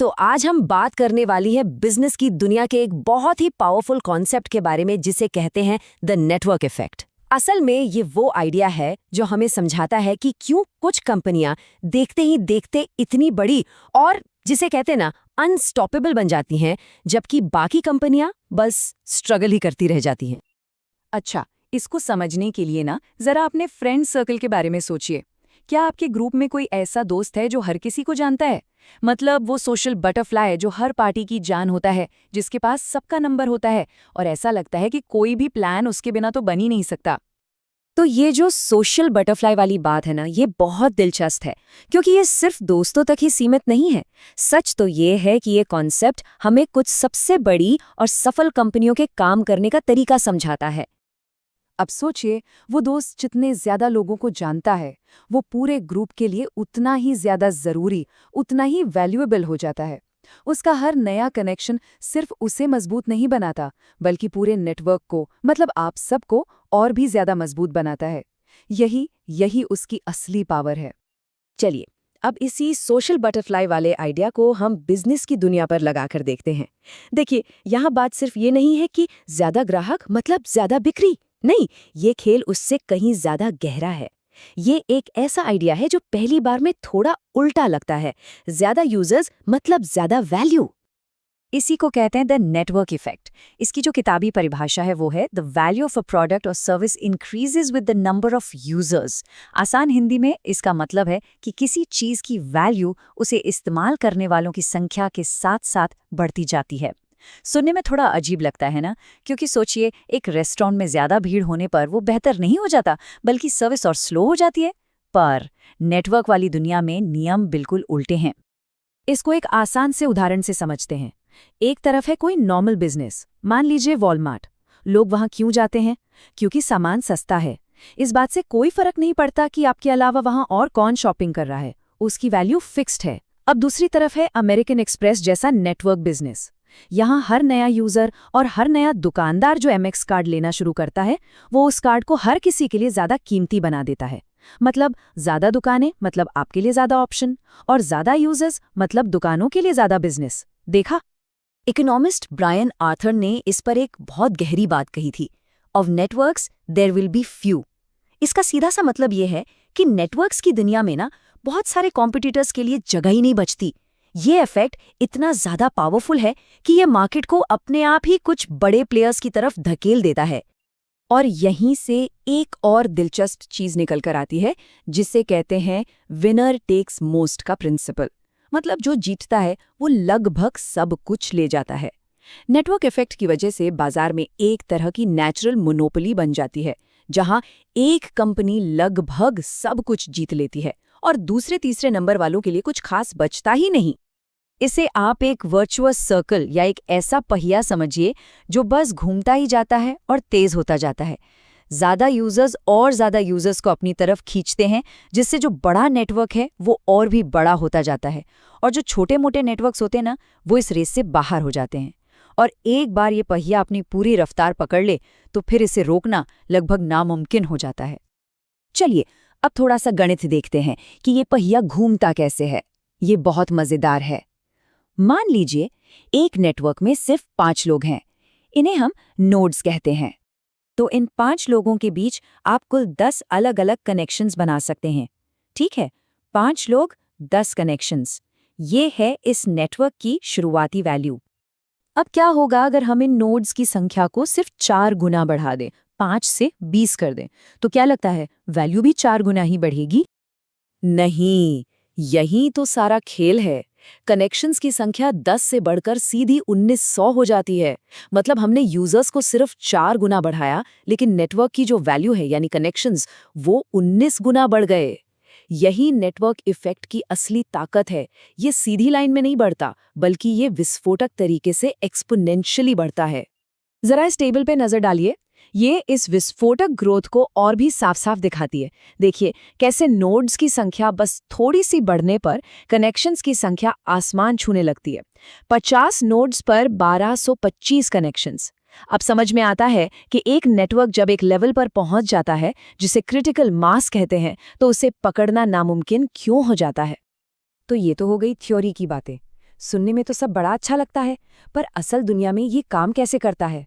तो आज हम बात करने वाली है बिजनेस की दुनिया के एक बहुत ही पावरफुल कॉन्सेप्ट के बारे में जिसे कहते हैं द नेटवर्क इफेक्ट। असल में ये वो आइडिया है जो हमें समझाता है कि क्यों कुछ कंपनियां देखते ही देखते इतनी बड़ी और जिसे कहते हैं ना अनस्टॉपेबल बन जाती हैं, जबकि बाकी कंपनियां बस स्ट्रगल ही करती रह जाती हैं। अच्छा, इसको समझने के लिए ना जरा अपने फ्रेंड सर्कल के बारे में सोचिए। क्या आपके ग्रुप में कोई ऐसा दोस्त है जो हर किसी को जानता है? मतलब वो सोशल बटरफ्लाई जो हर पार्टी की जान होता है, जिसके पास सबका नंबर होता है और ऐसा लगता है कि कोई भी प्लान उसके बिना तो बन ही नहीं सकता। तो ये जो सोशल बटरफ्लाई वाली बात है ना, ये बहुत दिलचस्प है, क्योंकि ये सिर्फ दोस्तों तक ही सीमित नहीं है। सच तो ये है कि ये कॉन्सेप्ट हमें कुछ सबसे बड़ी और सफल कंपनियों के काम करने का तरीका समझाता है। अब सोचिए, वो दोस्त जितने ज्यादा लोगों को जानता है, वो पूरे ग्रुप के लिए उतना ही ज्यादा जरूरी, उतना ही वैल्यूएबल हो जाता है। उसका हर नया कनेक्शन सिर्फ उसे मजबूत नहीं बनाता, बल्कि पूरे नेटवर्क को, मतलब आप सबको, और भी ज्यादा मजबूत बनाता है। यही यही उसकी असली पावर है। चलिए, अब इसी सोशल बटरफ्लाई वाले आइडिया को हम बिजनेस की दुनिया पर लगाकर देखते हैं। देखिए, यहाँ बात सिर्फ ये नहीं है कि ज्यादा ग्राहक मतलब ज्यादा बिक्री। नहीं, ये खेल उससे कहीं ज्यादा गहरा है। ये एक ऐसा आइडिया है जो पहली बार में थोड़ा उल्टा लगता है। ज्यादा यूजर्स मतलब ज्यादा वैल्यू। इसी को कहते हैं द नेटवर्क इफेक्ट। इसकी जो किताबी परिभाषा है वो है the value of a product और service increases with the number of users. आसान हिंदी में इसका मतलब है कि किसी चीज की वैल्यू उसे इस्तेमाल करने वालों की संख्या के साथ साथ बढ़ती जाती है। सुनने में थोड़ा अजीब लगता है ना, क्योंकि सोचिए, एक रेस्टोरेंट में ज्यादा भीड़ होने पर वो बेहतर नहीं हो जाता, बल्कि सर्विस और स्लो हो जाती है। पर नेटवर्क वाली दुनिया में नियम बिल्कुल उल्टे हैं। इसको एक आसान से उदाहरण से समझते हैं। एक तरफ है कोई नॉर्मल बिजनेस, मान लीजिए वॉलमार्ट। लोग वहां क्यों जाते हैं? क्योंकि सामान सस्ता है। इस बात से कोई फर्क नहीं पड़ता कि आपके अलावा वहां और कौन शॉपिंग कर रहा है, उसकी वैल्यू फिक्स्ड है। अब दूसरी तरफ है अमेरिकन एक्सप्रेस जैसा नेटवर्क बिजनेस। यहाँ हर नया यूजर और हर नया दुकानदार जो एमएक्स कार्ड लेना शुरू करता है, वो उस कार्ड को हर किसी के लिए ज्यादा कीमती बना देता है। मतलब ज्यादा दुकानें मतलब आपके लिए ज्यादा ऑप्शन, और ज्यादा यूजर्स मतलब दुकानों के लिए ज्यादा बिजनेस। देखा? इकोनॉमिस्ट ब्रायन आर्थर ने इस पर एक बहुत गहरी बात कही थी। Of networks there will be few. इसका सीधा सा मतलब ये है कि नेटवर्क्स की दुनिया में ना बहुत सारे कॉम्पिटिटर्स के लिए जगह ही नहीं बचती। ये इफेक्ट इतना ज्यादा पावरफुल है कि ये मार्केट को अपने आप ही कुछ बड़े प्लेयर्स की तरफ धकेल देता है। और यहीं से एक और दिलचस्प चीज निकल कर आती है, जिसे कहते हैं विनर टेक्स मोस्ट का प्रिंसिपल। मतलब जो जीतता है वो लगभग सब कुछ ले जाता है। नेटवर्क इफेक्ट की वजह से बाजार में एक तरह की नेचुरल मोनोपोली बन जाती है, जहां एक कंपनी लगभग सब कुछ जीत लेती है और दूसरे तीसरे नंबर वालों के लिए कुछ खास बचता ही नहीं। इसे आप एक वर्चुअस सर्कल या एक ऐसा पहिया समझिए जो बस घूमता ही जाता है और तेज होता जाता है। ज्यादा यूजर्स और ज्यादा यूजर्स को अपनी तरफ खींचते हैं, जिससे जो बड़ा नेटवर्क है वो और भी बड़ा होता जाता है, और जो छोटे मोटे नेटवर्क्स होते हैं ना, वो इस रेस से बाहर हो जाते हैं। और एक बार ये पहिया अपनी पूरी रफ्तार पकड़ ले तो फिर इसे रोकना लगभग नामुमकिन हो जाता है। चलिए, अब थोड़ा सा गणित देखते हैं कि ये पहिया घूमता कैसे है। ये बहुत मजेदार है। मान लीजिए एक नेटवर्क में सिर्फ 5 लोग हैं। इन्हें हम नोड्स कहते हैं। तो इन 5 लोगों के बीच आप कुल 10 अलग अलग कनेक्शंस बना सकते हैं। ठीक है, 5 लोग 10 कनेक्शंस। ये है इस नेटवर्क की शुरुआती वैल्यू। अब क्या होगा अगर हम इन नोड्स की संख्या को सिर्फ 4 गुना बढ़ा दें, 5 से 20 कर दें? तो क्या लगता है वैल्यू भी 4 गुना ही बढ़ेगी? नहीं, यही तो सारा खेल है। कनेक्शंस की संख्या 10 से बढ़कर सीधी 1900 हो जाती है। मतलब हमने यूजर्स को सिर्फ 4 गुना बढ़ाया, लेकिन नेटवर्क की जो वैल्यू है यानी कनेक्शंस, वो 19 गुना बढ़ गए। यही नेटवर्क इफेक्ट की असली ताकत है। ये सीधी लाइन में नहीं बढ़ता, बल्कि ये विस्फोटक तरीके से एक्सपोनेंशियली बढ़ता है। जरा इस टेबल पे नजर डालिए। ये इस विस्फोटक ग्रोथ को और भी साफ साफ दिखाती है। देखिए कैसे नोड्स की संख्या बस थोड़ी सी बढ़ने पर कनेक्शंस की संख्या आसमान छूने लगती है। 50 नोड्स पर 1225 कनेक्शंस। अब समझ में आता है कि एक नेटवर्क जब एक लेवल पर पहुंच जाता है, जिसे क्रिटिकल मास कहते हैं, तो उसे पकड़ना नामुमकिन क्यों हो जाता है। तो ये तो हो गई थ्योरी की बातें। सुनने में तो सब बड़ा अच्छा लगता है, पर असल दुनिया में ये काम कैसे करता है?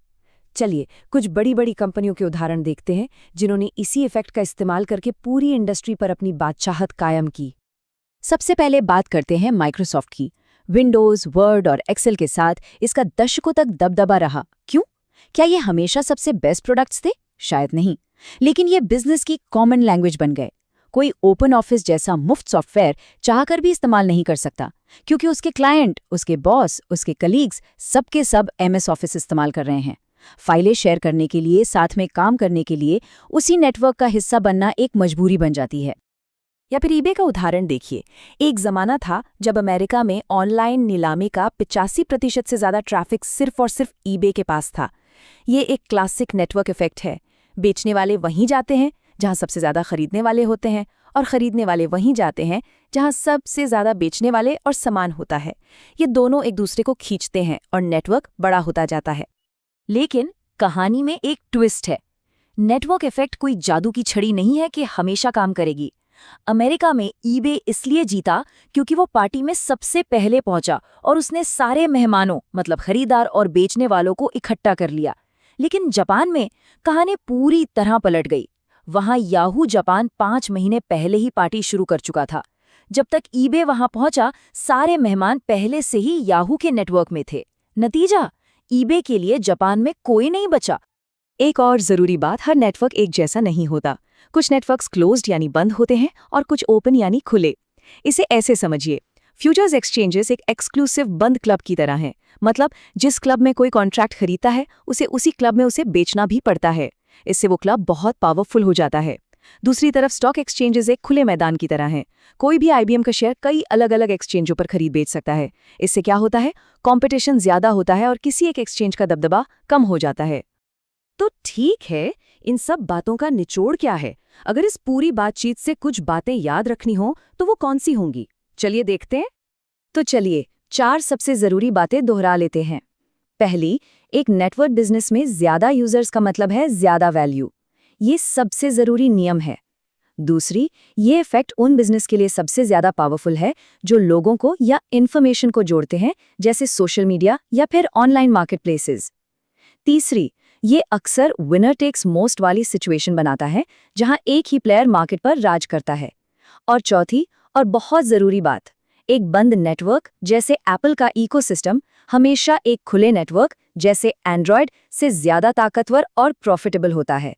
चलिए कुछ बड़ी बड़ी कंपनियों के उदाहरण देखते हैं जिन्होंने इसी इफेक्ट का इस्तेमाल करके पूरी इंडस्ट्री पर अपनी बादशाहत कायम की। सबसे पहले बात करते हैं माइक्रोसॉफ्ट की। विंडोज, वर्ड और एक्सेल के साथ इसका दशकों तक दबदबा रहा। क्यों? क्या ये हमेशा सबसे बेस्ट प्रोडक्ट्स थे? शायद नहीं, लेकिन ये बिजनेस की कॉमन लैंग्वेज बन गए। कोई ओपन ऑफिस जैसा मुफ्त सॉफ्टवेयर चाहकर भी इस्तेमाल नहीं कर सकता, क्योंकि उसके क्लाइंट, उसके बॉस, उसके कलीग्स सबके सब MS ऑफिस इस्तेमाल कर रहे हैं। फाइलें शेयर करने के लिए, साथ में काम करने के लिए उसी नेटवर्क का हिस्सा बनना एक मजबूरी बन जाती है। या फिर ईबे का उदाहरण देखिए। एक जमाना था जब अमेरिका में ऑनलाइन नीलामी का 85% से ज्यादा ट्रैफिक सिर्फ और सिर्फ ईबे के पास था। ये एक क्लासिक नेटवर्क इफेक्ट है। बेचने वाले वहीं जाते हैं जहां सबसे ज्यादा खरीदने वाले होते हैं, और खरीदने वाले वहीं जाते हैं जहां सबसे ज्यादा बेचने वाले और सामान होता है। ये दोनों एक दूसरे को खींचते हैं और नेटवर्क बड़ा होता जाता है। लेकिन कहानी में एक ट्विस्ट है। नेटवर्क इफेक्ट कोई जादू की छड़ी नहीं है कि हमेशा काम करेगी। अमेरिका में ईबे इसलिए जीता क्योंकि वो पार्टी में सबसे पहले पहुंचा और उसने सारे मेहमानों, मतलब खरीदार और बेचने वालों को इकट्ठा कर लिया। लेकिन जापान में कहानी पूरी तरह पलट गई। वहां याहू जापान 5 महीने पहले ही पार्टी शुरू कर चुका था। जब तक ईबे वहां पहुंचा, सारे मेहमान पहले से ही याहू के नेटवर्क में थे। नतीजा, ईबे के लिए जापान में कोई नहीं बचा। एक और जरूरी बात, हर नेटवर्क एक जैसा नहीं होता। कुछ नेटवर्क्स क्लोज्ड यानी बंद होते हैं और कुछ ओपन यानी खुले। इसे ऐसे समझिए, फ्यूचर्स एक्सचेंजेस एक एक्सक्लूसिव बंद क्लब की तरह हैं। मतलब जिस क्लब में कोई कॉन्ट्रैक्ट खरीदता है, उसे उसी क्लब में उसे बेचना भी पड़ता है। इससे वो क्लब बहुत पावरफुल हो जाता है। दूसरी तरफ स्टॉक एक्सचेंजेस एक खुले मैदान की तरह हैं। कोई भी IBM का शेयर कई अलग अलग एक्सचेंजों पर खरीद बेच सकता है। इससे क्या होता है, कंपटीशन ज्यादा होता है और किसी एक एक्सचेंज का दबदबा कम हो जाता है। तो ठीक है, इन सब बातों का निचोड़ क्या है? अगर इस पूरी बातचीत से कुछ बातें याद रखनी हो तो वो कौन सी होंगी? चलिए देखते हैं। तो चलिए 4 सबसे जरूरी बातें दोहरा लेते हैं। पहली, एक नेटवर्क बिजनेस में ज्यादा यूजर्स का मतलब है ज्यादा वैल्यू। ये सबसे जरूरी नियम है। दूसरी, ये इफेक्ट उन बिजनेस के लिए सबसे ज्यादा पावरफुल है जो लोगों को या इन्फॉर्मेशन को जोड़ते हैं, जैसे सोशल मीडिया या फिर ऑनलाइन मार्केटप्लेसेस। तीसरी, ये अक्सर विनर टेक्स मोस्ट वाली सिचुएशन बनाता है, जहां एक ही प्लेयर मार्केट पर राज करता है। और चौथी और बहुत जरूरी बात, एक बंद नेटवर्क जैसे एप्पल का इकोसिस्टम हमेशा एक खुले नेटवर्क जैसे एंड्रॉयड से ज्यादा ताकतवर और प्रॉफिटेबल होता है।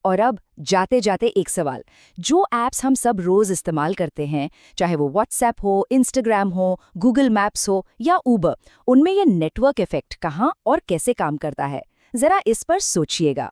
और अब जाते जाते एक सवाल, जो ऐप्स हम सब रोज इस्तेमाल करते हैं, चाहे वो व्हाट्सएप हो, इंस्टाग्राम हो, गूगल मैप्स हो या उबर, उनमें ये नेटवर्क इफेक्ट कहाँ और कैसे काम करता है? जरा इस पर सोचिएगा।